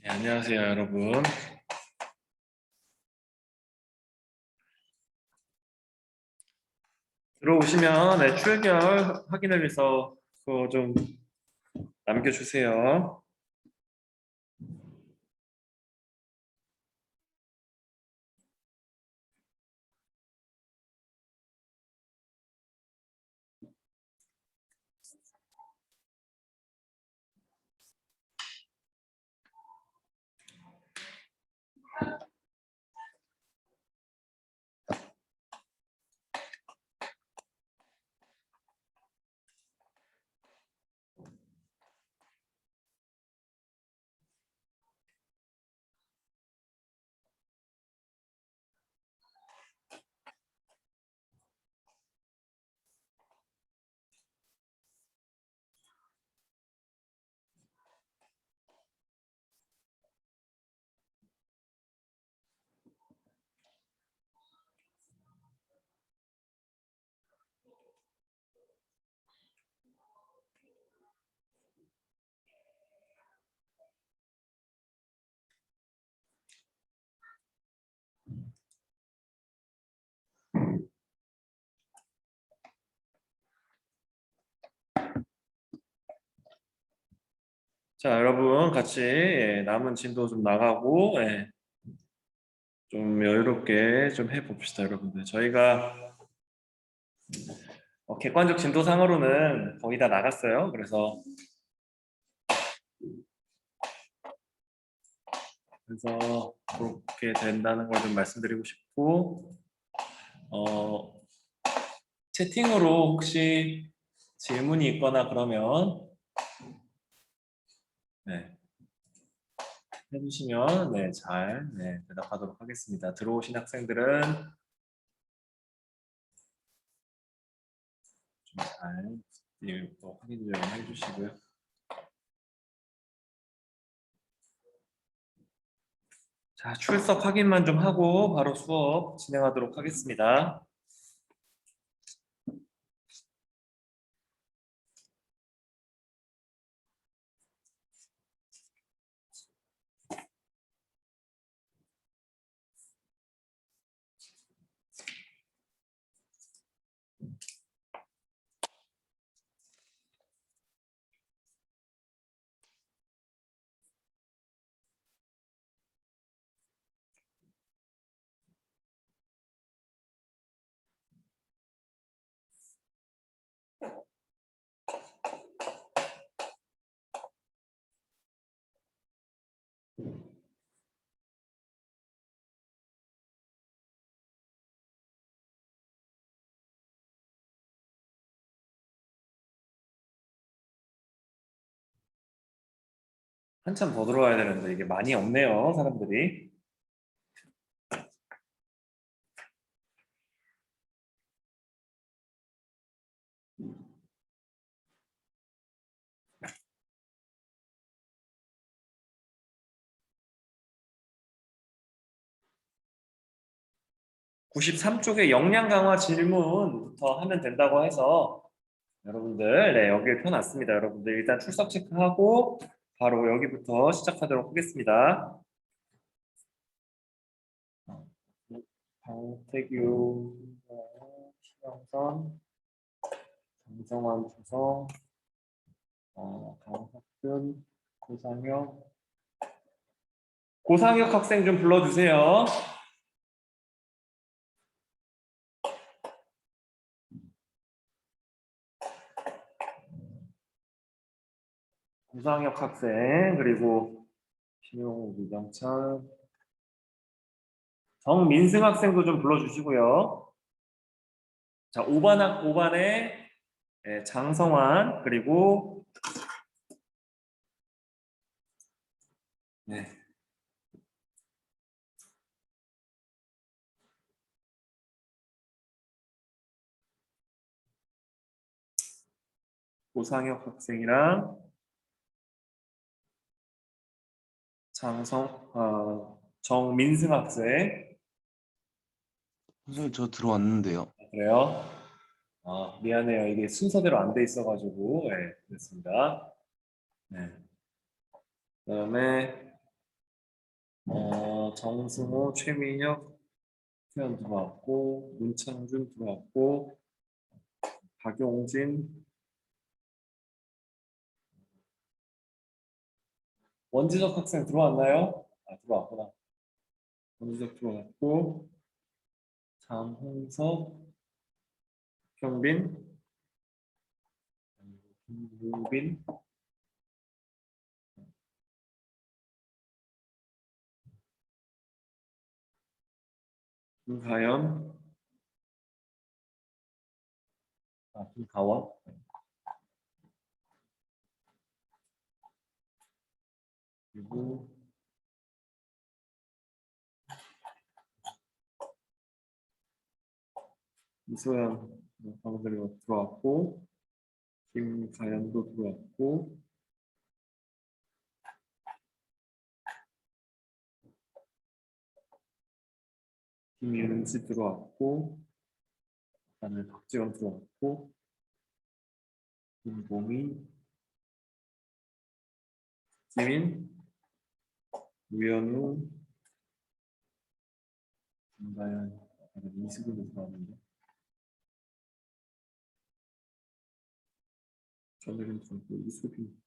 네, 안녕하세요, 여러분. 들어오시면 출결 확인을 위해서 그거 좀 남겨주세요. 자, 여러분 같이 남은 진도 좀 나가고 좀 여유롭게 좀 해봅시다, 여러분들. 저희가 객관적 진도상으로는 거의 다 나갔어요. 그래서 그렇게 된다는 걸 좀 말씀드리고 싶고, 채팅으로 혹시 질문이 있거나 그러면 해주시면 잘 대답하도록 하겠습니다. 들어오신 학생들은 좀 잘 확인 좀 해주시고요. 자, 출석 확인만 좀 하고 바로 수업 진행하도록 하겠습니다. 한참 더 들어와야 되는데 이게 많이 없네요, 사람들이. (93쪽에) 역량 강화 질문부터 하면 된다고 해서 여러분들 여기에 펴놨습니다. 여러분들 일단 출석 체크하고 바로 여기부터 시작하도록 하겠습니다. 강태규, 신영선, 정정환 주성, 강석준, 고상혁 학생 좀 불러주세요. 고상혁 학생, 그리고 신용우, 이정찬, 정민승 학생도 좀 불러주시고요. 자, 5반에 장성환, 그리고 고상혁 학생이랑 정민승 학생. 선생님 저 들어왔는데요. 그래요? 미안해요. 이게 순서대로 안 돼 있어가지고 그렇습니다. 그다음에 정승호, 최민혁, 태연 들어왔고, 문창준 들어왔고, 박용진, 원지석 학생 들어왔나요? 아, 들어왔구나. 원지석 들어왔고, 장홍석, 경빈, 김우빈, 김가연, 김가원, 그리고 이소연 방금 전에 들어왔고, 김가연도 들어왔고, 김윤지 들어왔고, 그다음에 박지원 들어왔고, 김봉희, 지민, 우현우, 김가연, 이수근도 들어왔는데, 전혜림 들어왔고, 이수빈.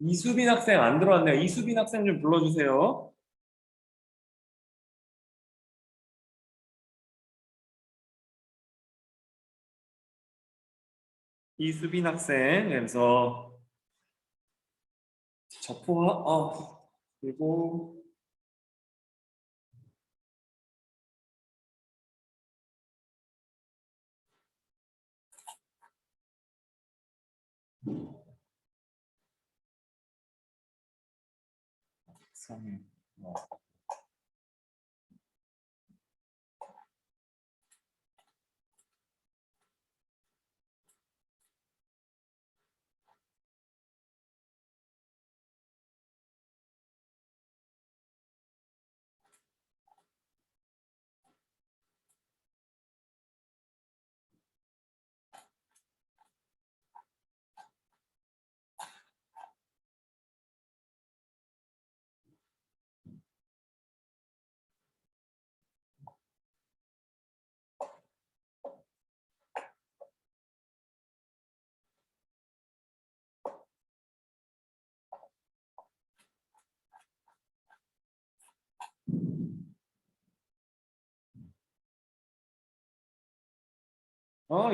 이수빈 학생 안 들어왔네요. 이수빈 학생 좀 불러주세요. 이수빈 학생, 그래서 그리고 상해.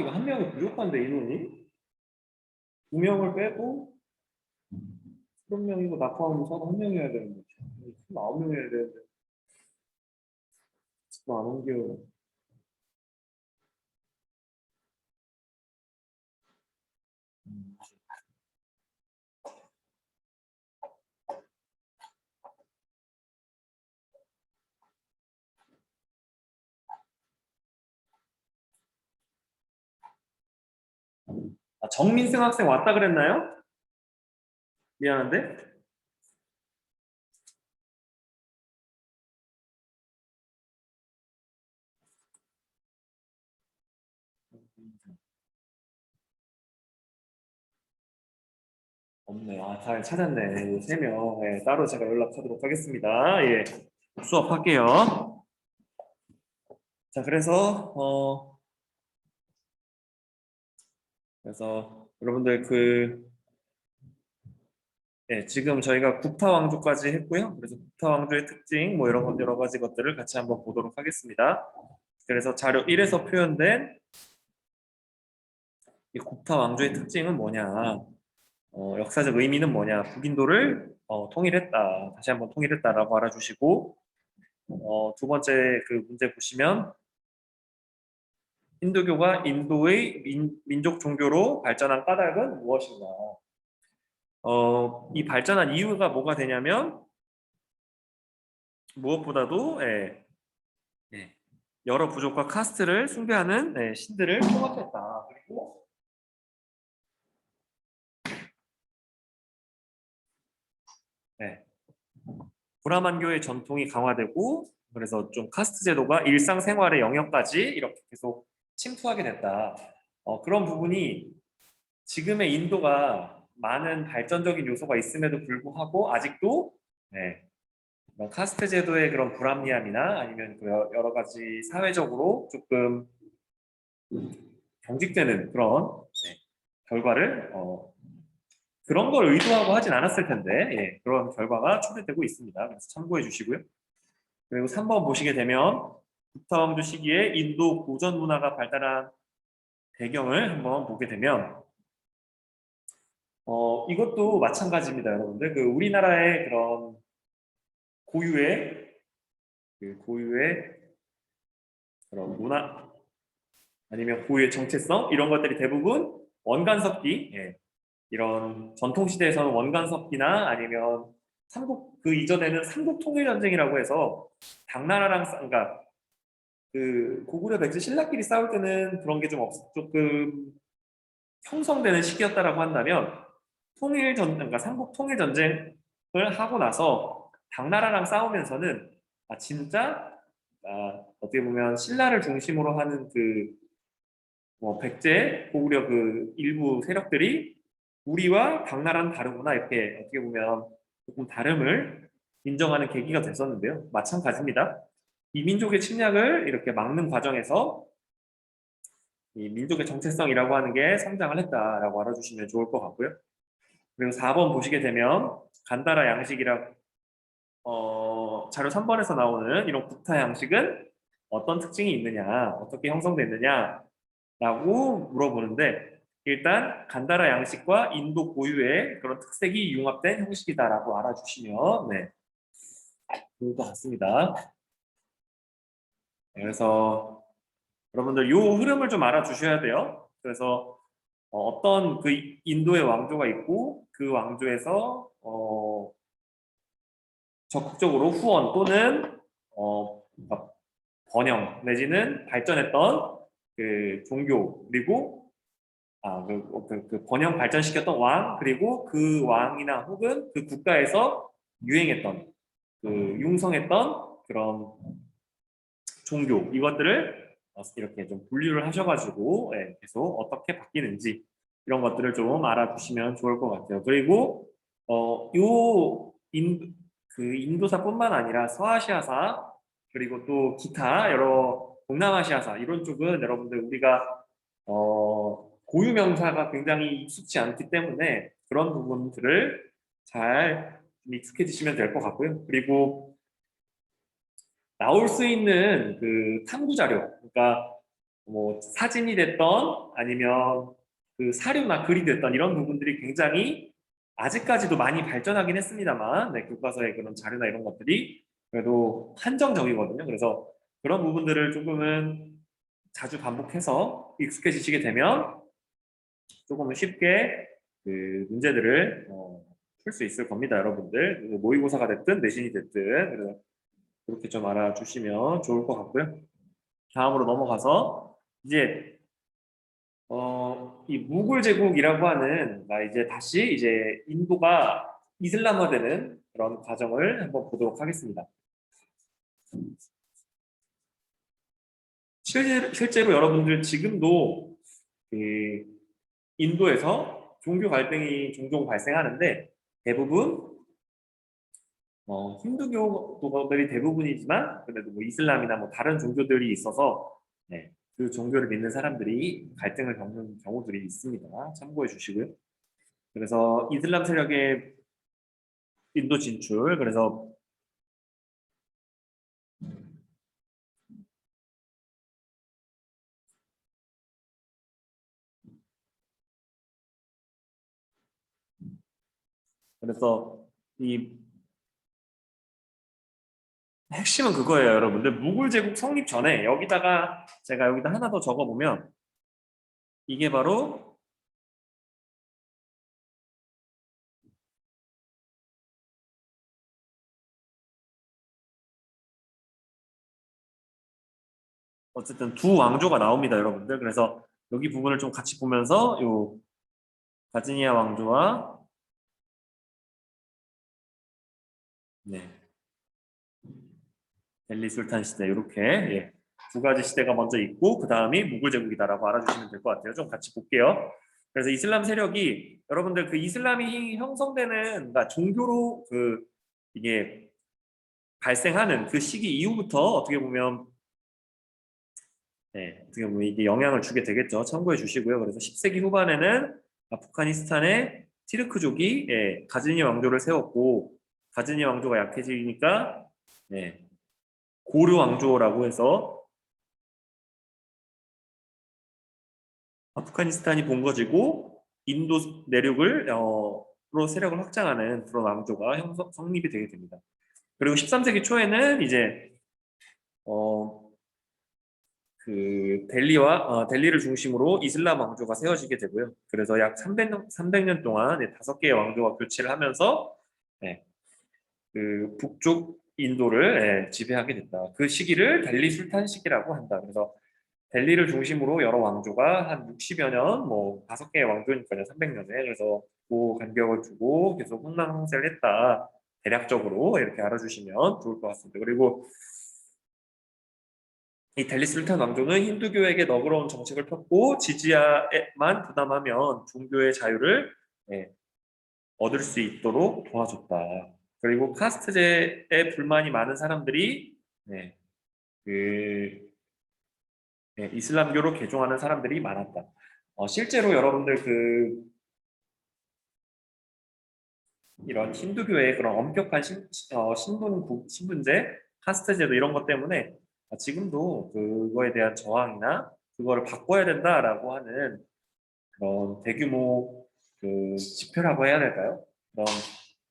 이거 한 명이 부족한데 인원이? 두 명을 빼고 30명이고 낙하하면 서로 한 명이어야 되는데 29명이어야 되는데 지금 안 옮겨. 정민승 학생 왔다 그랬나요? 미안한데. 없네. 잘 찾았네. 3명. 네, 따로 제가 연락하도록 하겠습니다. 예, 수업할게요. 자, 그래서 여러분들 지금 저희가 국타왕조까지 했고요. 그래서 국타왕조의 특징, 뭐 여러 가지 것들을 같이 한번 보도록 하겠습니다. 그래서 자료 1에서 표현된 이 국타왕조의 특징은 뭐냐? 역사적 의미는 뭐냐? 북인도를 통일했다. 다시 한번 통일했다라고 알아주시고, 두 번째 그 문제 보시면 힌두교가 인도의 민족 종교로 발전한 까닭은 무엇인가? 이 발전한 이유가 뭐가 되냐면 무엇보다도 여러 부족과 카스트를 숭배하는 신들을 통합했다. 그리고 브라만교의 전통이 강화되고 그래서 좀 카스트 제도가 일상생활의 영역까지 이렇게 계속 침투하게 됐다. 그런 부분이 지금의 인도가 많은 발전적인 요소가 있음에도 불구하고 아직도 뭐 카스트 제도의 그런 불합리함이나 아니면 그 여러 가지 사회적으로 조금 경직되는 그런 결과를 그런 걸 의도하고 하진 않았을 텐데 그런 결과가 초래되고 있습니다. 그래서 참고해 주시고요. 그리고 3번 보시게 되면 북타왕조 시기에 인도 고전 문화가 발달한 배경을 한번 보게 되면 이것도 마찬가지입니다, 여러분들. 그 우리나라의 그런 고유의 그런 문화 아니면 고유의 정체성 이런 것들이 대부분 원간섭기 이런 전통시대에서는 원간섭기나 아니면 삼국 그 이전에는 삼국통일전쟁이라고 해서 당나라랑 그러니까 그 고구려 백제 신라끼리 싸울 때는 그런 게 좀 조금 형성되는 시기였다라고 한다면 그러니까 삼국 통일전쟁을 하고 나서 당나라랑 싸우면서는 진짜 어떻게 보면 신라를 중심으로 하는 뭐 백제 고구려 그 일부 세력들이 우리와 당나라는 다르구나 이렇게 어떻게 보면 조금 다름을 인정하는 계기가 됐었는데요. 마찬가지입니다. 이 민족의 침략을 이렇게 막는 과정에서 이 민족의 정체성이라고 하는 게 성장을 했다라고 알아주시면 좋을 것 같고요. 그리고 4번 보시게 되면 간다라 양식이라 자료 3번에서 나오는 이런 국타 양식은 어떤 특징이 있느냐, 어떻게 형성됐느냐라고 물어보는데 일단 간다라 양식과 인도 고유의 그런 특색이 융합된 형식이다라고 알아주시면 좋을 것 같습니다. 그래서 여러분들 이 흐름을 좀 알아주셔야 돼요. 그래서 어떤 그 인도의 왕조가 있고 그 왕조에서 적극적으로 후원 또는 번영 내지는 발전했던 그 종교 그리고 그 번영 발전시켰던 왕 그리고 그 왕이나 혹은 그 국가에서 유행했던 그 융성했던 그런 종교 이것들을 이렇게 좀 분류를 하셔가지고 계속 어떻게 바뀌는지 이런 것들을 좀 알아두시면 좋을 것 같아요. 그리고 그 인도사뿐만 아니라 서아시아사 그리고 또 기타 여러 동남아시아사 이런 쪽은 여러분들 우리가 고유 명사가 굉장히 익숙치 않기 때문에 그런 부분들을 잘 익숙해지시면 될 것 같고요. 그리고 나올 수 있는 그 탐구 자료, 그러니까 뭐 사진이 됐던 아니면 그 사료나 글이 됐던 이런 부분들이 굉장히 아직까지도 많이 발전하긴 했습니다만, 교과서의 그런 자료나 이런 것들이 그래도 한정적이거든요. 그래서 그런 부분들을 조금은 자주 반복해서 익숙해지시게 되면 조금은 쉽게 그 문제들을 풀 수 있을 겁니다, 여러분들. 모의고사가 됐든 내신이 됐든. 그래서 그렇게 좀 알아주시면 좋을 것 같고요. 다음으로 넘어가서 이제 이 무굴 제국이라고 하는 이제 다시 이제 인도가 이슬람화되는 그런 과정을 한번 보도록 하겠습니다. 실제로 여러분들 지금도 그 인도에서 종교 갈등이 종종 발생하는데 대부분 힌두교도들이 대부분이지만 그래도 뭐 이슬람이나 뭐 다른 종교들이 있어서 그 종교를 믿는 사람들이 갈등을 겪는 경우들이 있습니다. 참고해 주시고요. 그래서 이슬람 세력의 인도 진출 그래서 이 핵심은 그거예요, 여러분들. 무굴 제국 성립 전에 여기다가 제가 여기다 하나 더 적어 보면 이게 바로 어쨌든 두 왕조가 나옵니다, 여러분들. 그래서 여기 부분을 좀 같이 보면서 요 가즈니아 왕조와 델리 술탄 시대 이렇게 두 가지 시대가 먼저 있고 그 다음이 무굴 제국이다라고 알아주시면 될 것 같아요. 좀 같이 볼게요. 그래서 이슬람 세력이 여러분들 그 이슬람이 형성되는 그러니까 종교로 이게 발생하는 그 시기 이후부터 어떻게 보면 어떻게 보면 이게 영향을 주게 되겠죠. 참고해 주시고요. 그래서 10세기 후반에는 아프가니스탄의 티르크족이 가즈니 왕조를 세웠고 가즈니 왕조가 약해지니까 고르 왕조라고 해서 아프가니스탄이 본거지고 인도 내륙을 로 세력을 확장하는 그런 왕조가 성립이 되게 됩니다. 그리고 13세기 초에는 이제 델리를 중심으로 이슬람 왕조가 세워지게 되고요. 그래서 약 300년 동안 5개의 왕조가 교체를 하면서 그 북쪽 인도를 지배하게 됐다. 그 시기를 델리 술탄 시기라고 한다. 그래서 델리를 중심으로 여러 왕조가 한 60여 년, 뭐 5개의 왕조니까요, 300년에. 그래서 그 간격을 두고 계속 흥망성쇠를 했다. 대략적으로 이렇게 알아주시면 좋을 것 같습니다. 그리고 이 델리 술탄 왕조는 힌두교에게 너그러운 정책을 폈고 지지야에만 부담하면 종교의 자유를 얻을 수 있도록 도와줬다. 그리고 카스트제에 불만이 많은 사람들이 그 이슬람교로 개종하는 사람들이 많았다. 실제로 여러분들 이런 힌두교의 그런 엄격한 신분제, 카스트제도 이런 것 때문에 지금도 그거에 대한 저항이나 그거를 바꿔야 된다라고 하는 그런 대규모 집회라고 해야 될까요?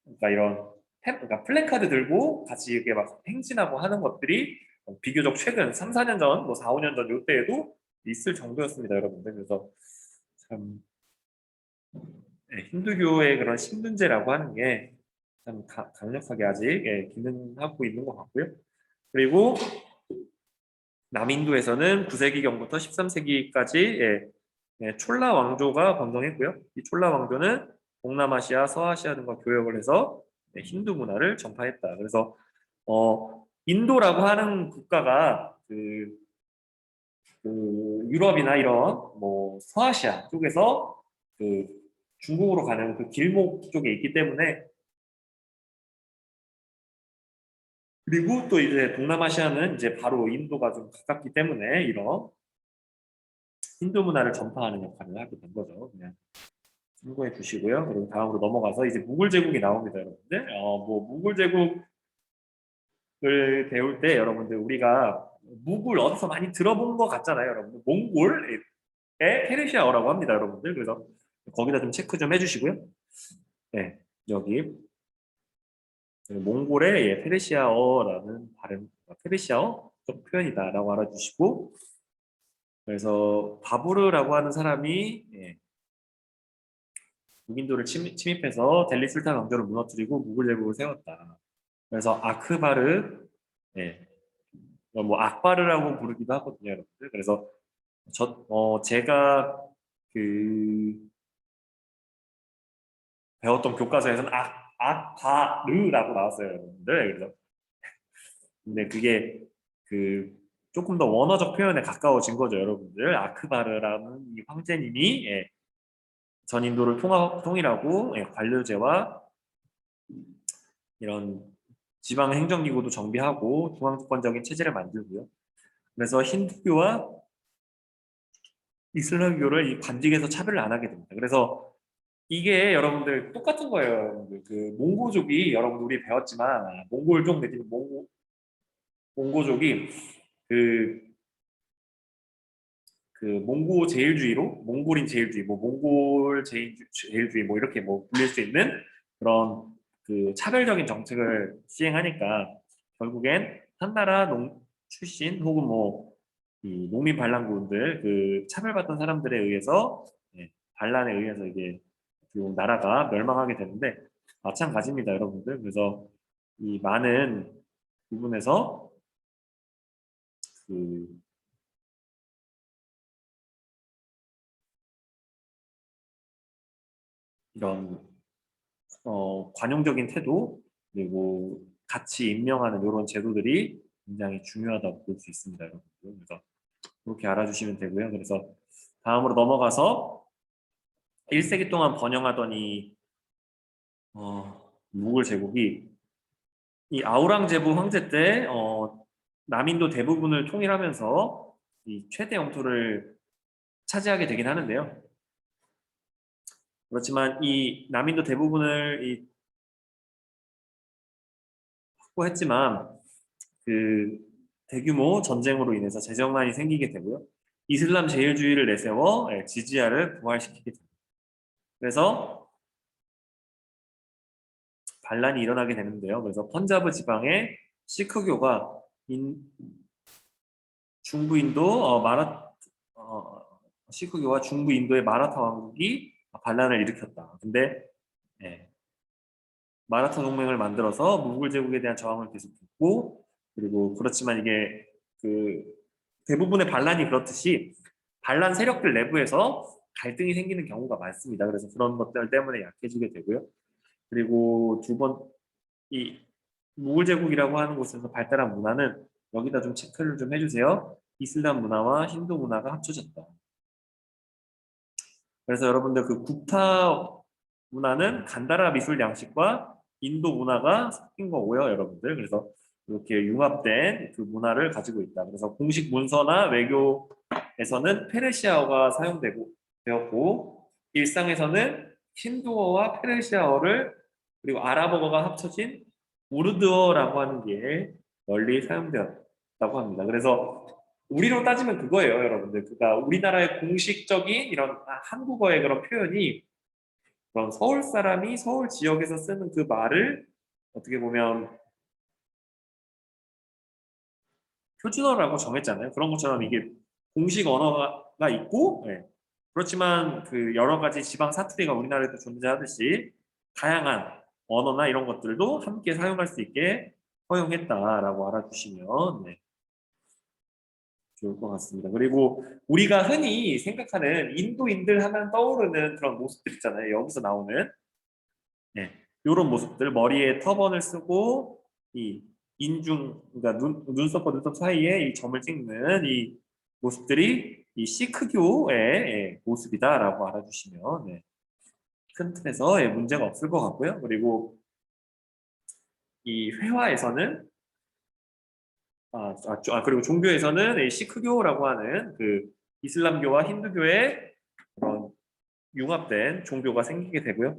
그러니까 이런 그러니까 플래카드 들고 같이 이렇게 막 행진하고 하는 것들이 비교적 최근 3, 4년 전, 뭐 4, 5년 전 이때에도 있을 정도였습니다, 여러분들. 그래서 참 힌두교의 그런 신분제라고 하는 게 참 강력하게 아직 기능하고 있는 것 같고요. 그리고 남인도에서는 9세기경부터 13세기까지 촐라 왕조가 번성했고요. 이 촐라 왕조는 동남아시아, 서아시아 등과 교역을 해서 힌두 문화를 전파했다. 그래서 인도라고 하는 국가가 유럽이나 이런 뭐 서아시아 쪽에서 중국으로 가는 그 길목 쪽에 있기 때문에 그리고 또 이제 동남아시아는 이제 바로 인도가 좀 가깝기 때문에 이런 힌두 문화를 전파하는 역할을 하게 된 거죠. 그냥 참고해 주시고요. 그리고 다음으로 넘어가서 이제 무굴 제국이 나옵니다, 여러분들. 뭐 무굴 제국을 배울 때 여러분들 우리가 무굴 어디서 많이 들어본 것 같잖아요, 여러분들. 몽골의 페르시아어라고 합니다, 여러분들. 그래서 거기다 좀 체크 좀 해주시고요. 네, 여기 몽골의 페르시아어라는 발음, 페르시아어 쪽 표현이다라고 알아주시고, 그래서 바부르라고 하는 사람이 북인도를 침입해서 델리 술탄 왕조를 무너뜨리고 무굴 제국을 세웠다. 그래서 아크바르, 뭐 악바르라고 부르기도 하거든요, 여러분들. 그래서 제가 그 배웠던 교과서에서는 악바르라고 나왔어요, 여러분들. 그래서 근데 그게 조금 더 원어적 표현에 가까워진 거죠, 여러분들. 아크바르라는 이 황제님이 전인도를 통일하고 관료제와 이런 지방 행정기구도 정비하고 중앙주권적인 체제를 만들고요. 그래서 힌두교와 이슬람교를 이 관직에서 차별을 안 하게 됩니다. 그래서 이게 여러분들 똑같은 거예요. 여러분들. 몽고족이 여러분 우리 배웠지만 몽골족 내지는 몽고족이 그, 몽고 제일주의로 몽골인 제일주의, 뭐 몽골 제일주의 뭐 이렇게 뭐 불릴 수 있는 그런 차별적인 정책을 시행하니까 결국엔 한나라 출신 혹은 뭐 이 농민 반란군들 차별받던 사람들에 의해서 반란에 의해서 이게 결국 나라가 멸망하게 되는데 마찬가지입니다, 여러분들. 그래서 이 많은 부분에서 그 이런 관용적인 태도 그리고 같이 임명하는 이런 제도들이 굉장히 중요하다고 볼 수 있습니다, 여러분들. 그래서 그렇게 알아주시면 되고요. 그래서 다음으로 넘어가서 1세기 동안 번영하던 이 무굴 제국이 이 아우랑제부 황제 때 남인도 대부분을 통일하면서 이 최대 영토를 차지하게 되긴 하는데요. 그렇지만 이 남인도 대부분을 확보했지만 그 대규모 전쟁으로 인해서 재정난이 생기게 되고요. 이슬람 제일주의를 내세워 지지야를 부활시키게 됩니다. 그래서 반란이 일어나게 되는데요. 그래서 펀자브 지방의 시크교가 중부 인도 시크교와 중부 인도의 마라타 왕국이 반란을 일으켰다. 근데 예, 마라타 동맹을 만들어서 무굴 제국에 대한 저항을 계속했고, 그리고 그렇지만 이게 그 대부분의 반란이 그렇듯이 반란 세력들 내부에서 갈등이 생기는 경우가 많습니다. 그래서 그런 것들 때문에 약해지게 되고요. 그리고 이 무굴 제국이라고 하는 곳에서 발달한 문화는 여기다 좀 체크를 좀 해주세요. 이슬람 문화와 힌두 문화가 합쳐졌다. 그래서 여러분들 그 구타 문화는 간다라 미술 양식과 인도 문화가 섞인 거고요, 여러분들. 그래서 이렇게 융합된 그 문화를 가지고 있다. 그래서 공식 문서나 외교에서는 페르시아어가 사용되고 되었고, 일상에서는 힌두어와 페르시아어를 그리고 아랍어가 합쳐진 우르드어라고 하는 게 널리 사용되었다고 합니다. 그래서 우리로 따지면 그거예요, 여러분들. 그러니까 우리나라의 공식적인 이런 한국어의 그런 표현이 그런 서울 사람이 서울 지역에서 쓰는 그 말을 어떻게 보면 표준어라고 정했잖아요. 그런 것처럼 이게 공식 언어가 있고, 그렇지만 그 여러 가지 지방 사투리가 우리나라에도 존재하듯이 다양한 언어나 이런 것들도 함께 사용할 수 있게 허용했다라고 알아주시면 좋을 것 같습니다. 그리고 우리가 흔히 생각하는 인도인들 하면 떠오르는 그런 모습들 있잖아요. 여기서 나오는 이런 모습들, 머리에 터번을 쓰고 이 그러니까 눈썹과 눈썹 사이에 이 점을 찍는 이 모습들이 이 시크교의 모습이다라고 알아주시면 큰 틀에서 문제가 없을 것 같고요. 그리고 이 회화에서는 그리고 종교에서는 이 시크교라고 하는 그 이슬람교와 힌두교의 그런 융합된 종교가 생기게 되고요.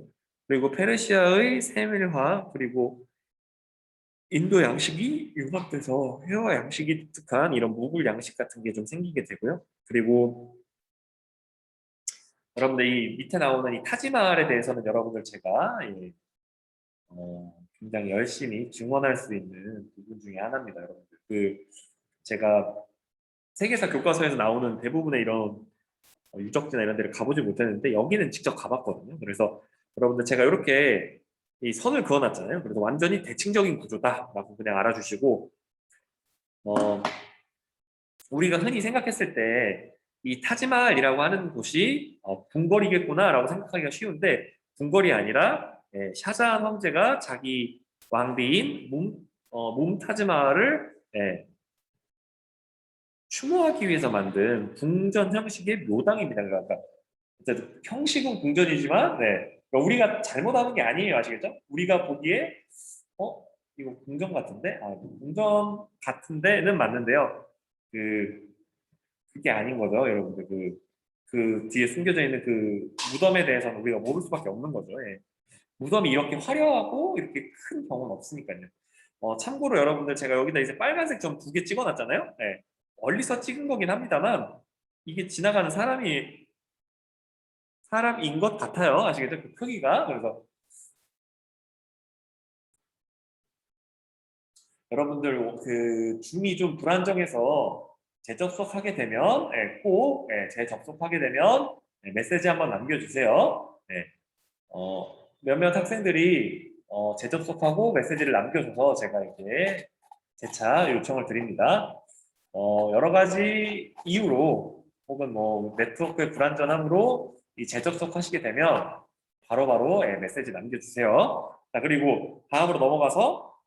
그리고 페르시아의 세밀화 그리고 인도 양식이 융합돼서 회화 양식이 독특한 이런 무굴 양식 같은 게 좀 생기게 되고요. 그리고 여러분들 이 밑에 나오는 이 타지마할에 대해서는 여러분들 제가 굉장히 열심히 증언할 수 있는 부분 중에 하나입니다, 여러분들. 제가 세계사 교과서에서 나오는 대부분의 이런 유적지나 이런 데를 가보지 못했는데 여기는 직접 가봤거든요. 그래서 여러분들 제가 이렇게 이 선을 그어놨잖아요. 그래서 완전히 대칭적인 구조다라고 그냥 알아주시고 우리가 흔히 생각했을 때 이 타지마할이라고 하는 곳이 궁궐이겠구나라고 생각하기가 쉬운데 궁궐이 아니라 샤자한 황제가 자기 왕비인 뭄타즈마할을 추모하기 위해서 만든 궁전 형식의 묘당입니다. 그러니까 어쨌든 형식은 궁전이지만 그러니까 우리가 잘못하는 게 아니에요. 아시겠죠? 우리가 보기에 이거 궁전 같은데? 궁전 같은데는 맞는데요. 그게 아닌 거죠, 여러분들. 그 뒤에 숨겨져 있는 그 무덤에 대해서는 우리가 모를 수밖에 없는 거죠. 무덤이 이렇게 화려하고 이렇게 큰 경우는 없으니까요. 참고로 여러분들 제가 여기다 이제 빨간색 점 2개 찍어놨잖아요. 멀리서 찍은 거긴 합니다만 이게 지나가는 사람인 것 같아요. 아시겠죠? 그 크기가. 그래서 여러분들 그 줌이 좀 불안정해서 재접속하게 되면 꼭 재접속하게 되면 메시지 한번 남겨주세요. 몇몇 학생들이 재접속하고 메시지를 남겨줘서 제가 이렇게 재차 요청을 드립니다. 여러 가지 이유로 혹은 뭐 네트워크의 불안전함으로 이 재접속하시게 되면 바로바로 메시지 남겨주세요. 자, 그리고 다음으로 넘어가서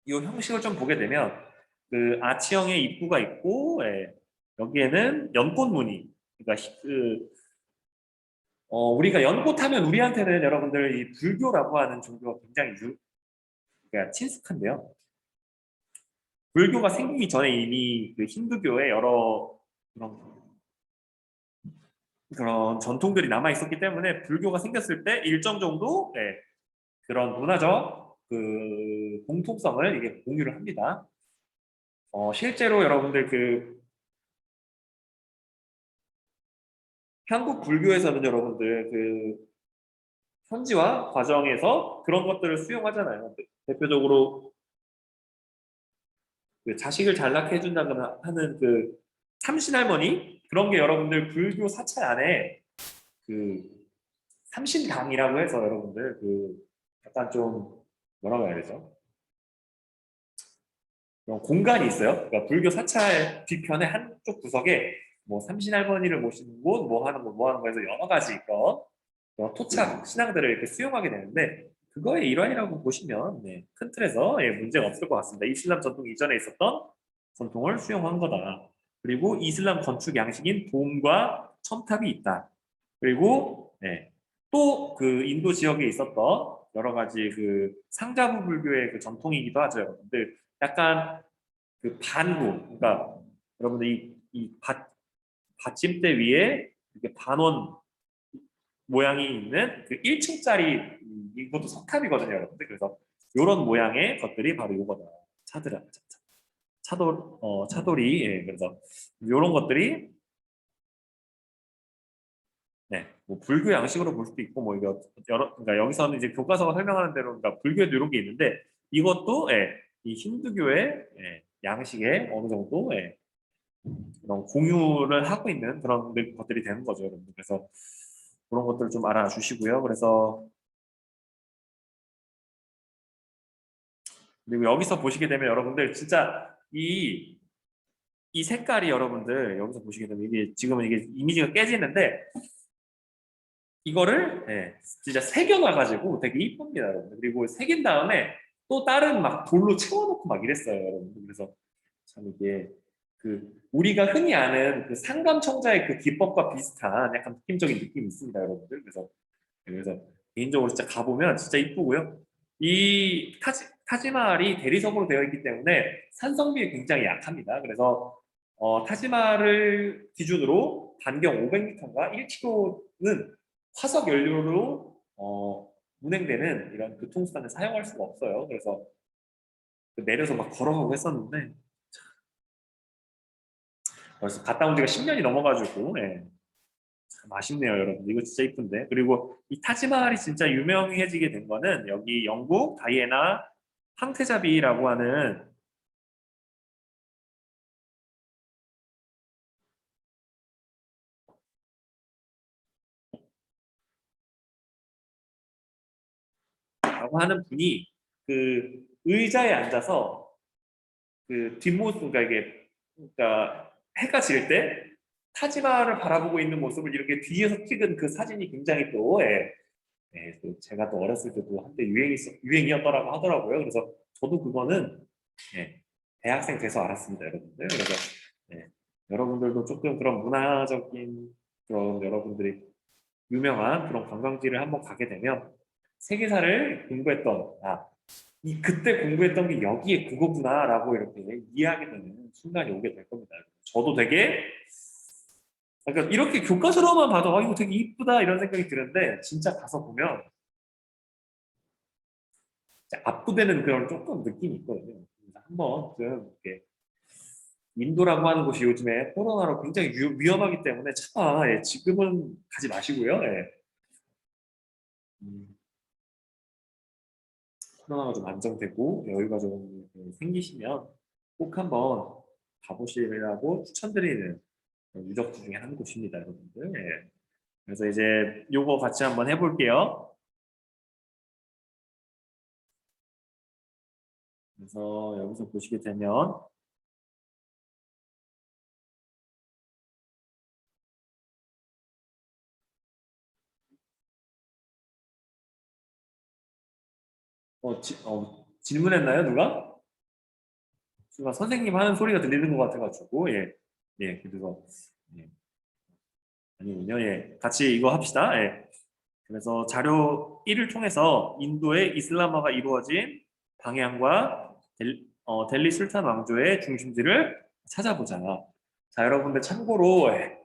이 형식을 좀 보게 되면 그 아치형의 입구가 있고 여기에는 연꽃무늬 그러니까 우리가 연꽃하면 우리한테는 여러분들 이 불교라고 하는 종교가 굉장히 그러니까 친숙한데요. 불교가 생기기 전에 이미 그 힌두교의 여러 그런 전통들이 남아 있었기 때문에 불교가 생겼을 때 일정 정도 그런 문화적 그 공통성을 이게 공유를 합니다. 실제로 여러분들 그 한국 불교에서는 여러분들 그 현지화 과정에서 그런 것들을 수용하잖아요. 대표적으로 그 자식을 잘 낳게 해준다거나 하는 그 삼신할머니 그런 게 여러분들 불교 사찰 안에 그 삼신당이라고 해서 여러분들 그 약간 좀 뭐라고 해야 되죠? 그런 공간이 있어요. 그러니까 불교 사찰 뒤편에 한쪽 구석에 뭐 삼신할머니를 모시는 곳, 뭐 하는 곳, 뭐 하는 거에서 여러 가지 그런 토착 신앙들을 이렇게 수용하게 되는데 그거의 일환이라고 보시면 큰 틀에서 문제가 없을 것 같습니다. 이슬람 전통 이전에 있었던 전통을 수용한 거다. 그리고 이슬람 건축 양식인 돔과 첨탑이 있다. 그리고 또 그 인도 지역에 있었던 여러 가지 그 상자부 불교의 그 전통이기도 하죠, 여러분들. 약간 그 반구, 그러니까 여러분들 이 받침대 위에 이렇게 반원 모양이 있는 그 1층짜리 이것도 석탑이거든요, 여러분들. 그래서 이런 모양의 것들이 바로 이거다. 차돌이 그래서 이런 것들이 뭐 불교 양식으로 볼 수도 있고 뭐 이거 그러니까 여기서는 이제 교과서가 설명하는 대로 그러니까 불교에도 이런 게 있는데 이것도 이 힌두교의 양식에 어느 정도 그런 공유를 하고 있는 그런 것들이 되는 거죠, 여러분. 그래서 그런 것들을 좀 알아주시고요. 그래서 그리고 여기서 보시게 되면 여러분들 진짜 이 색깔이 여러분들 여기서 보시게 되면 이게 지금은 이게 이미지가 깨지는데 이거를 진짜 새겨놔가지고 되게 이쁩니다, 여러분. 그리고 새긴 다음에 또 다른 막 돌로 채워놓고 막 이랬어요, 여러분. 그래서 참 이게 그 우리가 흔히 아는 그 상감청자의 그 기법과 비슷한 약간 느낌적인 느낌이 있습니다, 여러분들. 그래서 개인적으로 진짜 가보면 진짜 이쁘고요. 이 타지마할이 대리석으로 되어 있기 때문에 산성비에 굉장히 약합니다. 그래서 타지마할을 기준으로 반경 500m인가 1km는 화석 연료로 운행되는 이런 교통수단을 사용할 수가 없어요. 그래서 내려서 막 걸어가고 했었는데 벌써 갔다 온 지가 10년이 넘어가지고 참 아쉽네요, 여러분. 이거 진짜 이쁜데. 그리고 이 타지마할이 진짜 유명해지게 된 거는 여기 영국 다이애나 황태자비라고 하는 분이 그 의자에 앉아서 그 뒷모습 그러니까 이게 그러니까 해가 질 때 타지마할을 바라보고 있는 모습을 이렇게 뒤에서 찍은 그 사진이 굉장히 또 또 제가 또 어렸을 때도 한때 유행이었더라고 하더라고요. 그래서 저도 그거는 대학생 돼서 알았습니다, 여러분들. 그래서 여러분들도 조금 그런 문화적인 그런 여러분들이 유명한 그런 관광지를 한번 가게 되면 세계사를 공부했던 이 그때 공부했던 게 여기에 그거구나라고 이렇게 이해하게 되는 순간이 오게 될 겁니다. 저도 되게 그러니까 이렇게 교과서로만 봐도 이거 되게 이쁘다 이런 생각이 드는데 진짜 가서 보면 압도되는 그런 조금 느낌이 있거든요. 그래서 한번 좀 이렇게 인도라고 하는 곳이 요즘에 코로나로 굉장히 위험하기 때문에 차마 지금은 가지 마시고요. 음, 코로나가 좀 안정되고 여유가 좀 생기시면 꼭 한번 가보시라고 추천드리는 유적지 중에 한 곳입니다, 여러분들. 그래서 이제 요거 같이 한번 해볼게요. 그래서 여기서 보시게 되면 질문했나요, 누가? 누가 선생님 하는 소리가 들리는 것 같아가지고 그래서 예. 아니군요. 예, 같이 이거 합시다. 예. 그래서 자료 1을 통해서 인도의 이슬람화가 이루어진 방향과 델리 술탄 왕조의 중심지를 찾아보자. 자, 여러분들 참고로 예,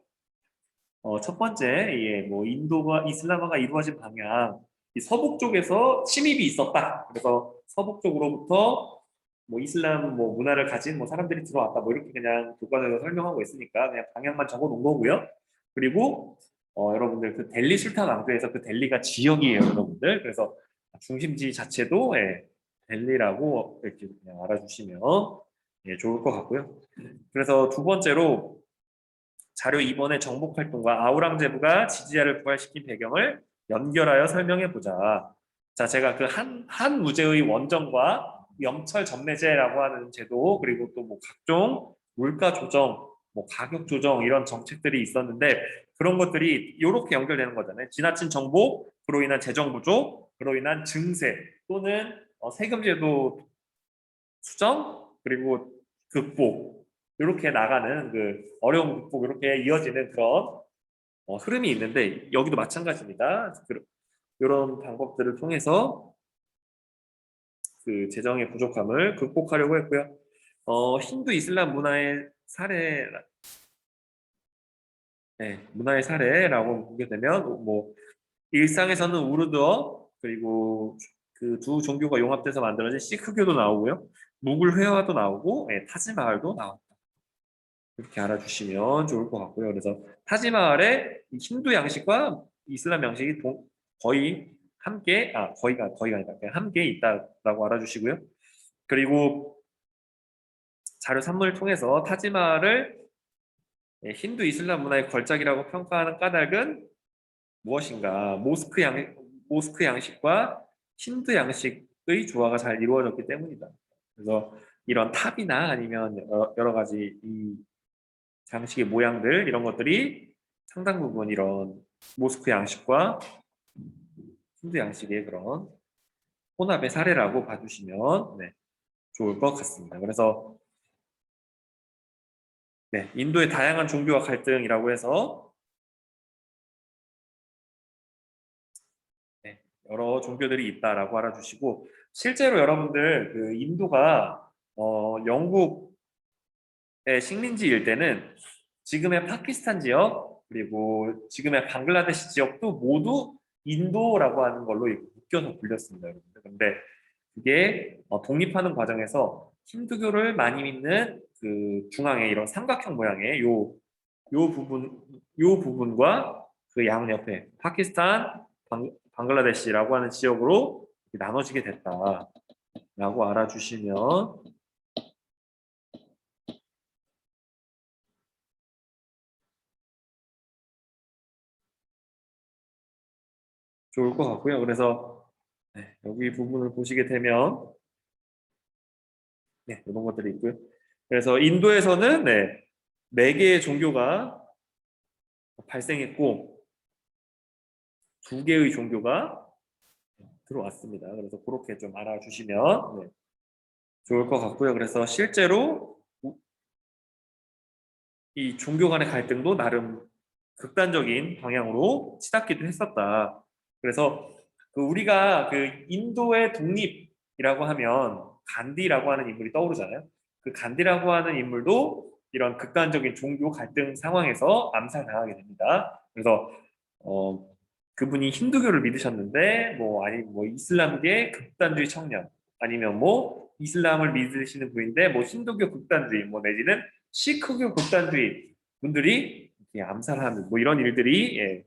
첫 번째, 예, 뭐 인도가 이슬람화가 이루어진 방향, 이 서북 쪽에서 침입이 있었다. 그래서 서북 쪽으로부터 뭐 이슬람 뭐 문화를 가진 뭐 사람들이 들어왔다. 뭐 이렇게 그냥 교과서에서 설명하고 있으니까 그냥 방향만 적어 놓은 거고요. 그리고 여러분들 그 델리 술탄 왕조에서 그 델리가 지역이에요, 여러분들. 그래서 중심지 자체도 예, 델리라고 이렇게 그냥 알아주시면 예, 좋을 것 같고요. 그래서 두 번째로 자료 2번의 정복 활동과 아우랑제부가 지지자를 부활시킨 배경을 연결하여 설명해 보자. 자, 제가 그 한 무제의 원정과 영철 전매제라고 하는 제도 그리고 또 뭐 각종 물가 조정, 뭐 가격 조정 이런 정책들이 있었는데 그런 것들이 이렇게 연결되는 거잖아요. 지나친 정복, 그로 인한 재정 부족, 그로 인한 증세 또는 세금제도 수정 그리고 극복 이렇게 나가는 그 어려운 극복 이렇게 이어지는 그런 흐름이 있는데 여기도 마찬가지입니다. 이런 방법들을 통해서 그 재정의 부족함을 극복하려고 했고요. 힌두 이슬람 문화의 사례, 네, 문화의 사례라고 보게 되면 뭐 일상에서는 우르드어 그리고 그 두 종교가 용합돼서 만들어진 시크교도 나오고요. 무굴 회화도 나오고 예, 타지마할도 나옵니다. 이렇게 알아주시면 좋을 것 같고요. 그래서 타지마할의 이 힌두 양식과 이슬람 양식이 거의 함께, 거의가 아니라 그냥 함께 있다라고 알아주시고요. 그리고 자료 3문을 통해서 타지마할을 힌두 이슬람 문화의 걸작이라고 평가하는 까닭은 무엇인가? 모스크 양식과 힌두 양식의 조화가 잘 이루어졌기 때문이다. 그래서 이런 탑이나 아니면 여러 가지 이 장식의 모양들 이런 것들이 상당 부분 이런 모스크 양식과 힌두 양식의 그런 혼합의 사례라고 봐주시면 네, 좋을 것 같습니다. 그래서 네, 인도의 다양한 종교와 갈등이라고 해서 네, 여러 종교들이 있다라고 알아주시고 실제로 여러분들 그 인도가 영국의 식민지일 때는 지금의 파키스탄 지역 그리고 지금의 방글라데시 지역도 모두 인도라고 하는 걸로 이렇게 묶여서 불렸습니다, 여러분들. 근데 그게 독립하는 과정에서 힌두교를 많이 믿는 그 중앙에 이런 삼각형 모양의 요 부분과 그 양옆에 파키스탄, 방글라데시라고 하는 지역으로 나눠지게 됐다라고 알아주시면 좋을 것 같고요. 그래서 네, 여기 부분을 보시게 되면 네, 이런 것들이 있고요. 그래서 인도에서는 네, 4개의 종교가 발생했고 2개의 종교가 들어왔습니다. 그래서 그렇게 좀 알아주시면 네, 좋을 것 같고요. 그래서 실제로 이 종교 간의 갈등도 나름 극단적인 방향으로 치닫기도 했었다. 그래서 그 우리가 그 인도의 독립이라고 하면 간디라고 하는 인물이 떠오르잖아요. 그 간디라고 하는 인물도 이런 극단적인 종교 갈등 상황에서 암살당하게 됩니다. 그래서 어, 그분이 힌두교를 믿으셨는데 뭐 아니 뭐 이슬람계 극단주의 청년 아니면 뭐 이슬람을 믿으시는 분인데 뭐 힌두교 극단주의 뭐 내지는 시크교 극단주의 분들이 이렇게 암살하는 뭐 이런 일들이 예,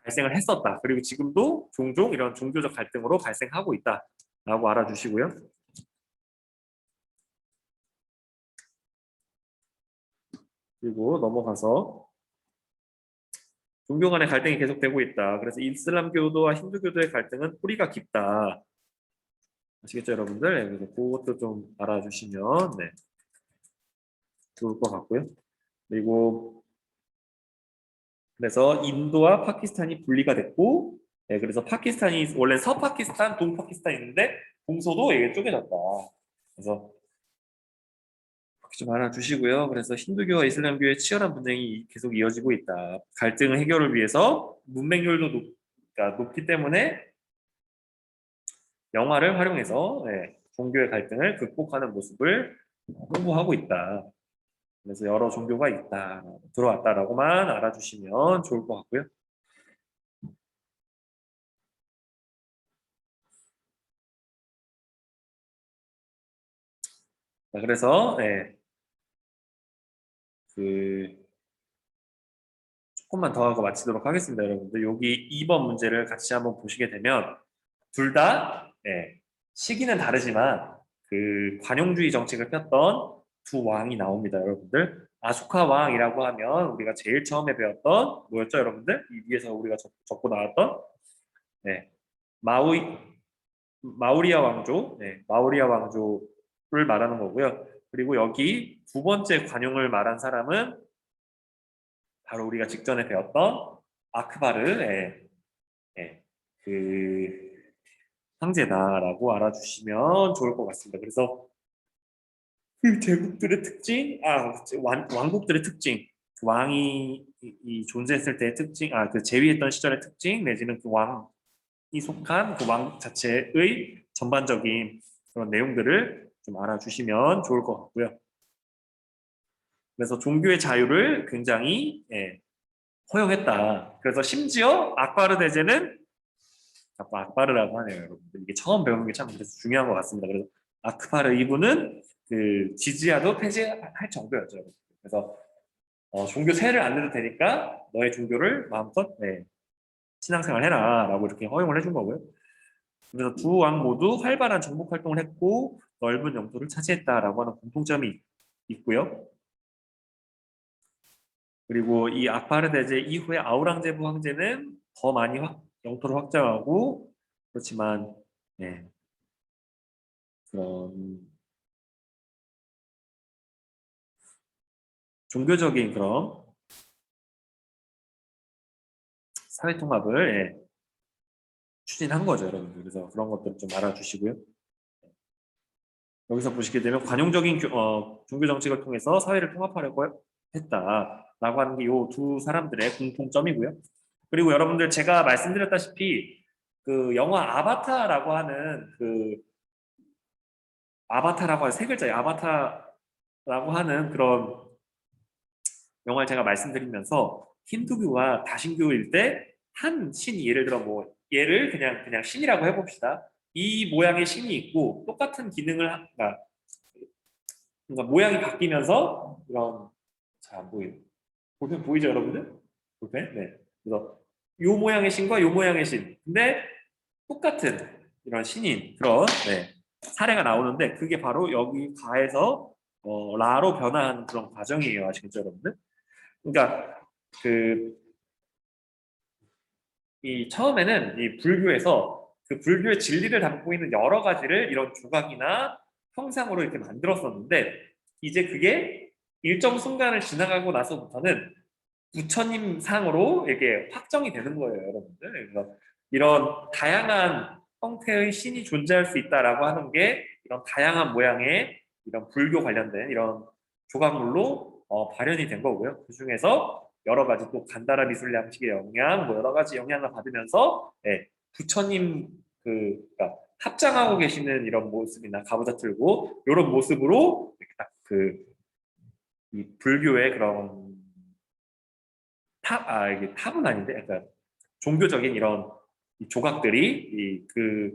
발생을 했었다. 그리고 지금도 종종 이런 종교적 갈등으로 발생하고 있다라고 알아주시고요. 그리고 넘어가서 종교 간의 갈등이 계속되고 있다. 그래서 이슬람교도와 힌두교도의 갈등은 뿌리가 깊다. 아시겠죠, 여러분들? 네, 그래서 그것도 좀 알아주시면 네, 좋을 것 같고요. 그리고 그래서 인도와 파키스탄이 분리가 됐고, 네, 그래서 파키스탄이 원래 서파키스탄, 동파키스탄이 있는데 동서도 이게 쪼개졌다. 그래서 좀 알아주시고요. 그래서 힌두교와 이슬람교의 치열한 분쟁이 계속 이어지고 있다. 갈등 해결을 위해서 문맹률도 그러니까 높기 때문에 영화를 활용해서 종교의 갈등을 극복하는 모습을 홍보하고 있다. 그래서 여러 종교가 있다, 들어왔다라고만 알아주시면 좋을 것 같고요. 자, 그래서 그 조금만 더 하고 마치도록 하겠습니다, 여러분들. 여기 2번 문제를 같이 한번 보시게 되면 둘 다 시기는 다르지만 그 관용주의 정책을 폈던 두 왕이 나옵니다, 여러분들. 아소카 왕이라고 하면 우리가 제일 처음에 배웠던 뭐였죠, 여러분들? 이 위에서 우리가 적고 나왔던 네, 마우이 마우리아 왕조, 마우리아 왕조를 말하는 거고요. 그리고 여기 두 번째 관용을 말한 사람은 바로 우리가 직전에 배웠던 아크바르, 그 황제다라고 알아주시면 좋을 것 같습니다. 그래서 그 제국들의 특징, 왕국들의 특징, 그 왕이 이 존재했을 때의 특징, 그 재위했던 시절의 특징, 내지는 그 왕이 속한 그 왕국 자체의 전반적인 그런 내용들을 좀 알아주시면 좋을 것 같고요. 그래서 종교의 자유를 굉장히 허용했다. 그래서 심지어 악바르 대제는 자꾸 악바르라고 하네요, 여러분들. 이게 처음 배우는 게 참 그래서 중요한 것 같습니다. 그래서 아크바르 이분은 그 지지야도 폐지할 정도였죠. 그래서 종교 세를 안 내도 되니까 너의 종교를 마음껏 신앙생활 해라라고 이렇게 허용을 해준 거고요. 그래서 두 왕 모두 활발한 정복 활동을 했고 넓은 영토를 차지했다라고 하는 공통점이 있고요. 그리고 이 아파르 대제 이후에 아우랑제부 황제는 더 많이 영토를 확장하고 그렇지만 그런 종교적인 그런 사회 통합을 추진한 거죠, 여러분들. 그래서 그런 것들 좀 알아주시고요. 여기서 보시게 되면 관용적인 종교 정책을 통해서 사회를 통합하려고 했다라고 하는 게 이 두 사람들의 공통점이고요. 그리고 여러분들 제가 말씀드렸다시피 그 영화 아바타라고 하는 그 아바타라고 하는 세 글자의 아바타라고 하는 그런 영화를 제가 말씀드리면서 힌두교와 다신교일 때 한 신이 예를 들어 뭐 얘를 그냥 신이라고 해봅시다. 이 모양의 신이 있고 똑같은 기능을 그러니까 모양이 바뀌면서 이런 잘 안 보이죠? 볼펜 보이죠, 여러분들? 볼펜? 네. 그래서 요 모양의 신과 요 모양의 신. 근데 똑같은 이런 신인 그런 사례가 나오는데 그게 바로 여기 가에서 라로 변화하는 그런 과정이에요. 아시겠죠, 여러분들? 그러니까 그 이 처음에는 이 불교에서 그 불교의 진리를 담고 있는 여러 가지를 이런 조각이나 형상으로 이렇게 만들었었는데 이제 그게 일정 순간을 지나가고 나서부터는 부처님 상으로 이게 확정이 되는 거예요, 여러분들. 그래서 이런 다양한 형태의 신이 존재할 수 있다라고 하는 게 이런 다양한 모양의 이런 불교 관련된 이런 조각물로 발현이 된 거고요. 그 중에서 여러 가지 또 간다라 미술 양식의 영향, 뭐 여러 가지 영향을 받으면서 부처님 그러니까 합장하고 계시는 이런 모습이나 가부좌 틀고 이런 모습으로 이렇게 딱 그 이 불교의 그런 이게 탑은 아닌데, 약간 종교적인 이런 이 조각들이 그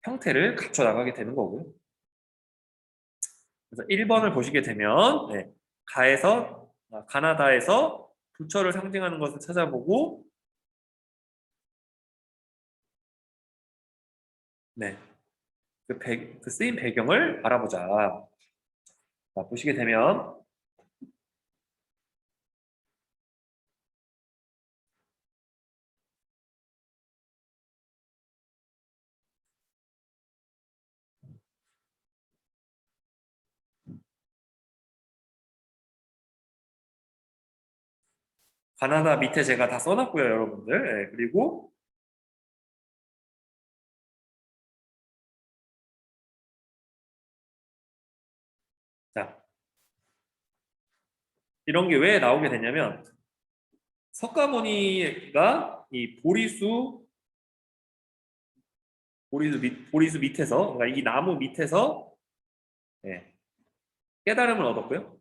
형태를 갖춰 나가게 되는 거고요. 그래서 1번을 보시게 되면, 가나다에서 부처를 상징하는 것을 찾아보고, 네, 그 쓰인 배경을 알아보자. 자, 보시게 되면, 가나다 밑에 제가 다 써놨고요, 여러분들. 그리고, 자, 이런 게 왜 나오게 되냐면 석가모니가 이 보리수 밑에서, 그러니까 이 나무 밑에서 예, 깨달음을 얻었고요.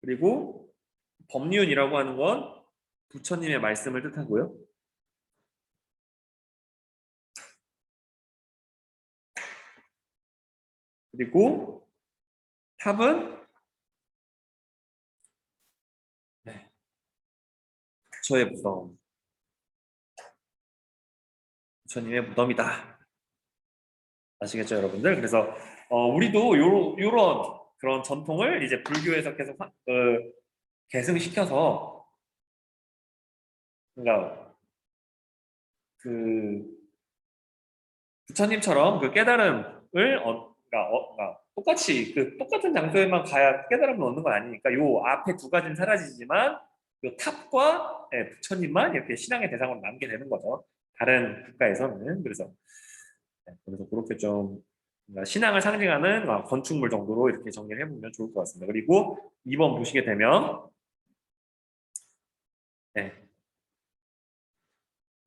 그리고 법륜이라고 하는 건 부처님의 말씀을 뜻하고요. 그리고 탑은 네, 부처의 무덤, 부처님의 무덤이다. 아시겠죠, 여러분들? 그래서 우리도 요런 그런 전통을 이제 불교에서 계속 계승시켜서, 그러니까 그 부처님처럼 그 깨달음을 그러니까 똑같이 그 똑같은 장소에만 가야 깨달음을 얻는 건 아니니까 요 앞에 두 가지는 사라지지만 요 탑과 부처님만 이렇게 신앙의 대상으로 남게 되는 거죠. 다른 국가에서는. 그래서 그렇게 좀 그러니까 신앙을 상징하는 건축물 정도로 이렇게 정리를 해보면 좋을 것 같습니다. 그리고 2번 보시게 되면 네,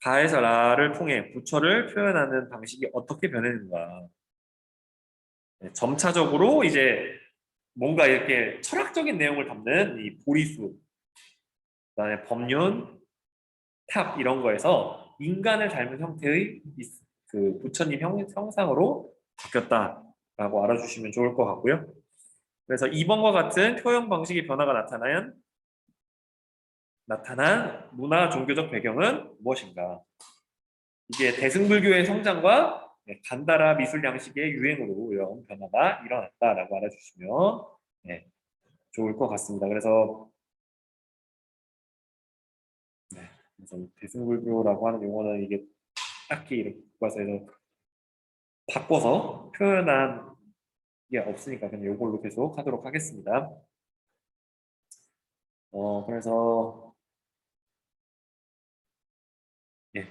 가에서 라를 통해 부처를 표현하는 방식이 어떻게 변했는가. 네, 점차적으로 이제 뭔가 이렇게 철학적인 내용을 담는 이 보리수, 그다음에 법륜, 탑 이런 거에서 인간을 닮은 형태의 그 부처님 형상으로 바뀌었다라고 알아주시면 좋을 것 같고요. 그래서 2번과 같은 표현 방식의 변화가 나타난 문화 종교적 배경은 무엇인가? 이게 대승불교의 성장과 간다라 미술 양식의 유행으로 이런 변화가 일어났다라고 알아주시면 네, 좋을 것 같습니다. 그래서 대승불교라고 하는 용어는 이게 딱히 이렇게 교과서에서 바꿔서 표현한 게 없으니까 그냥 이걸로 계속 하도록 하겠습니다. 그래서 예,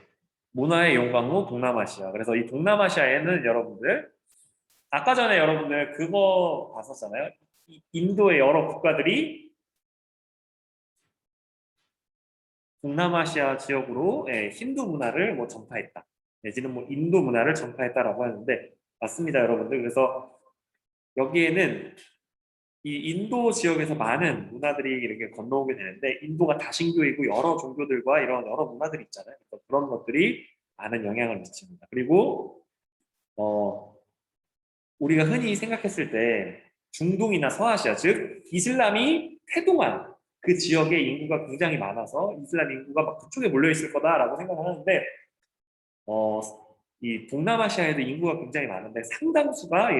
문화의 용광로 동남아시아. 그래서 이 동남아시아에는 여러분들 아까 전에 여러분들 그거 봤었잖아요. 인도의 여러 국가들이 동남아시아 지역으로 힌두 문화를 뭐 전파했다. 내지는 뭐 인도 문화를 전파했다라고 하는데 맞습니다, 여러분들. 그래서 여기에는 이 인도 지역에서 많은 문화들이 이렇게 건너오게 되는데 인도가 다신교이고 여러 종교들과 이런 여러 문화들이 있잖아요. 그래서 그런 것들이 많은 영향을 미칩니다. 그리고 우리가 흔히 생각했을 때 중동이나 서아시아, 즉 이슬람이 태동한 그 지역에 인구가 굉장히 많아서 이슬람 인구가 막 그쪽에 몰려 있을 거다라고 생각을 하는데 어, 이 동남아시아에도 인구가 굉장히 많은데 상당수가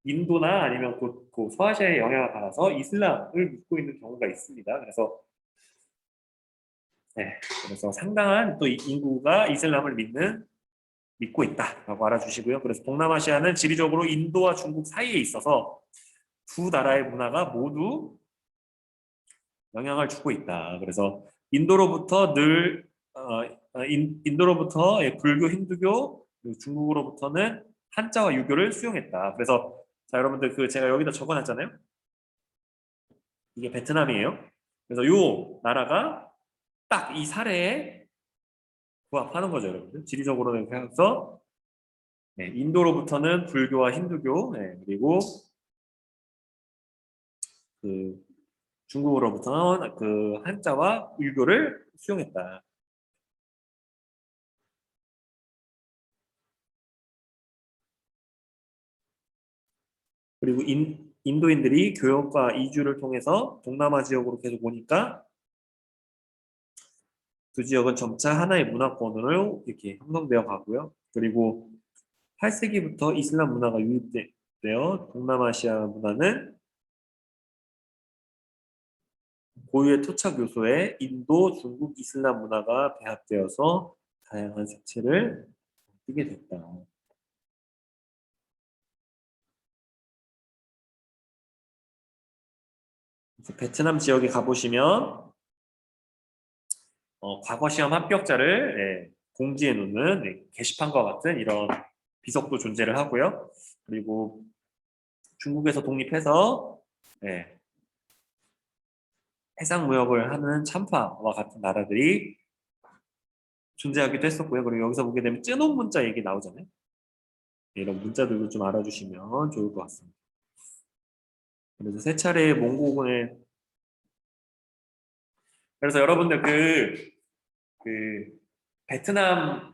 인도나 아니면 그 서아시아의 영향을 받아서 이슬람을 믿고 있는 경우가 있습니다. 그래서 상당한 또 인구가 이슬람을 믿고 있다라고 알아주시고요. 그래서 동남아시아는 지리적으로 인도와 중국 사이에 있어서 두 나라의 문화가 모두 영향을 주고 있다. 그래서 인도로부터 인도로부터 불교, 힌두교, 그리고 중국으로부터는 한자와 유교를 수용했다. 그래서 자 여러분들 그 제가 여기다 적어놨잖아요. 이게 베트남이에요. 그래서 요 나라가 딱 이 사례에 부합하는 거죠, 여러분들. 지리적으로는 그래서 인도로부터는 불교와 힌두교, 그리고 그 중국으로부터는 그 한자와 유교를 수용했다. 그리고 인도인들이 교역과 이주를 통해서 동남아 지역으로 계속 오니까 그 지역은 점차 하나의 문화권으로 이렇게 형성되어 가고요. 그리고 8세기부터 이슬람 문화가 유입되어 동남아시아 문화는 고유의 토착 요소에 인도, 중국, 이슬람 문화가 배합되어서 다양한 색채를 띠게 됐다. 그래서 베트남 지역에 가보시면 과거 시험 합격자를 공지해 놓는 게시판과 같은 이런 비석도 존재를 하고요. 그리고 중국에서 독립해서 해상 무역을 하는 참파와 같은 나라들이 존재하기도 했었고요. 그리고 여기서 보게 되면 쯔논 문자 얘기 나오잖아요. 이런 문자들도 좀 알아주시면 좋을 것 같습니다. 그래서 세 차례의 몽고군을 그래서 여러분들 그 베트남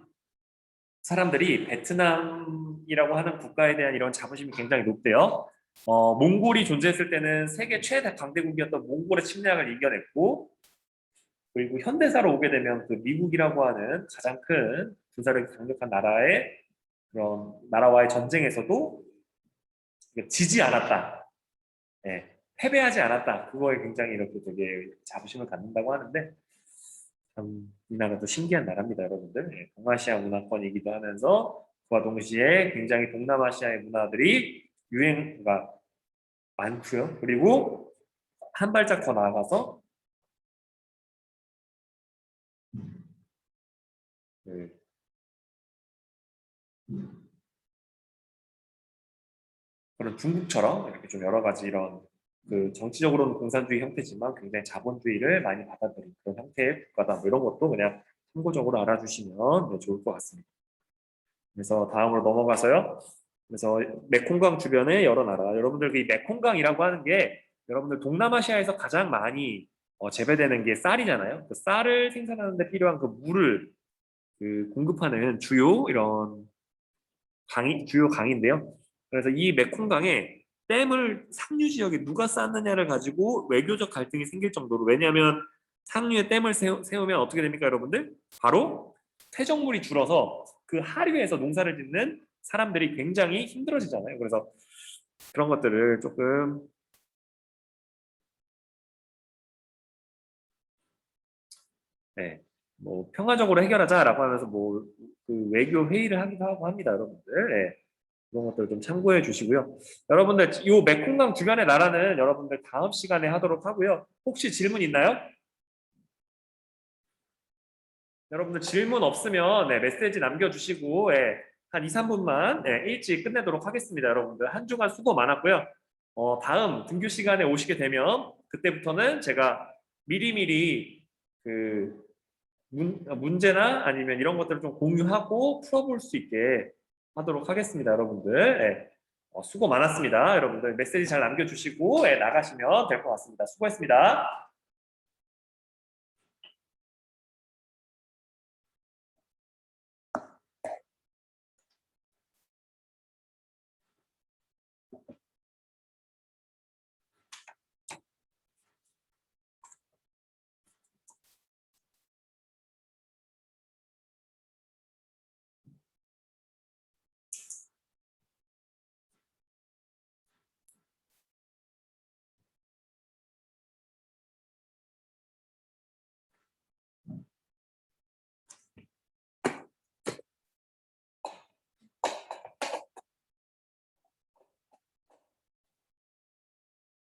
사람들이 베트남이라고 하는 국가에 대한 이런 자부심이 굉장히 높대요. 몽골이 존재했을 때는 세계 최대 강대국이었던 몽골의 침략을 이겨냈고, 그리고 현대사로 오게 되면 그 미국이라고 하는 가장 큰 군사력이 강력한 나라의 그런 나라와의 전쟁에서도 지지 않았다. 예, 패배하지 않았다. 그거에 굉장히 이렇게 되게 자부심을 갖는다고 하는데, 참, 이 나라도 신기한 나라입니다, 여러분들. 예, 동아시아 문화권이기도 하면서 그와 동시에 굉장히 동남아시아의 문화들이 유행가 많고요. 그리고 한 발짝 더 나아가서 그 그런 중국처럼 이렇게 좀 여러 가지 이런 그 정치적으로는 공산주의 형태지만 굉장히 자본주의를 많이 받아들인 그런 형태의 국가다. 뭐 이런 것도 그냥 참고적으로 알아주시면 네, 좋을 것 같습니다. 그래서 다음으로 넘어가서요. 그래서 메콩강 주변의 여러 나라. 여러분들 이 메콩강이라고 하는 게 여러분들 동남아시아에서 가장 많이 재배되는 게 쌀이잖아요. 그 쌀을 생산하는 데 필요한 그 물을 그 공급하는 주요 이런 주요 강인데요. 그래서 이 메콩강에 댐을 상류 지역에 누가 쌓느냐를 가지고 외교적 갈등이 생길 정도로 왜냐하면 상류에 댐을 세우면 어떻게 됩니까, 여러분들? 바로 퇴적물이 줄어서 그 하류에서 농사를 짓는 사람들이 굉장히 힘들어지잖아요. 그래서 그런 것들을 조금 네, 뭐 평화적으로 해결하자라고 하면서 뭐 그 외교 회의를 하기도 하고 합니다, 여러분들. 네. 그런 것들 좀 참고해 주시고요. 여러분들 이 메콩강 주변의 나라는 여러분들 다음 시간에 하도록 하고요. 혹시 질문 있나요? 여러분들 질문 없으면 네, 메시지 남겨주시고 예, 한 2, 3분만 일찍 끝내도록 하겠습니다. 여러분들 한 주간 수고 많았고요. 다음 등교 시간에 오시게 되면 그때부터는 제가 미리미리 그 문제나 아니면 이런 것들을 좀 공유하고 풀어볼 수 있게 하도록 하겠습니다, 여러분들. 예. 수고 많았습니다. 여러분들 메시지 잘 남겨주시고 나가시면 될 것 같습니다. 수고했습니다.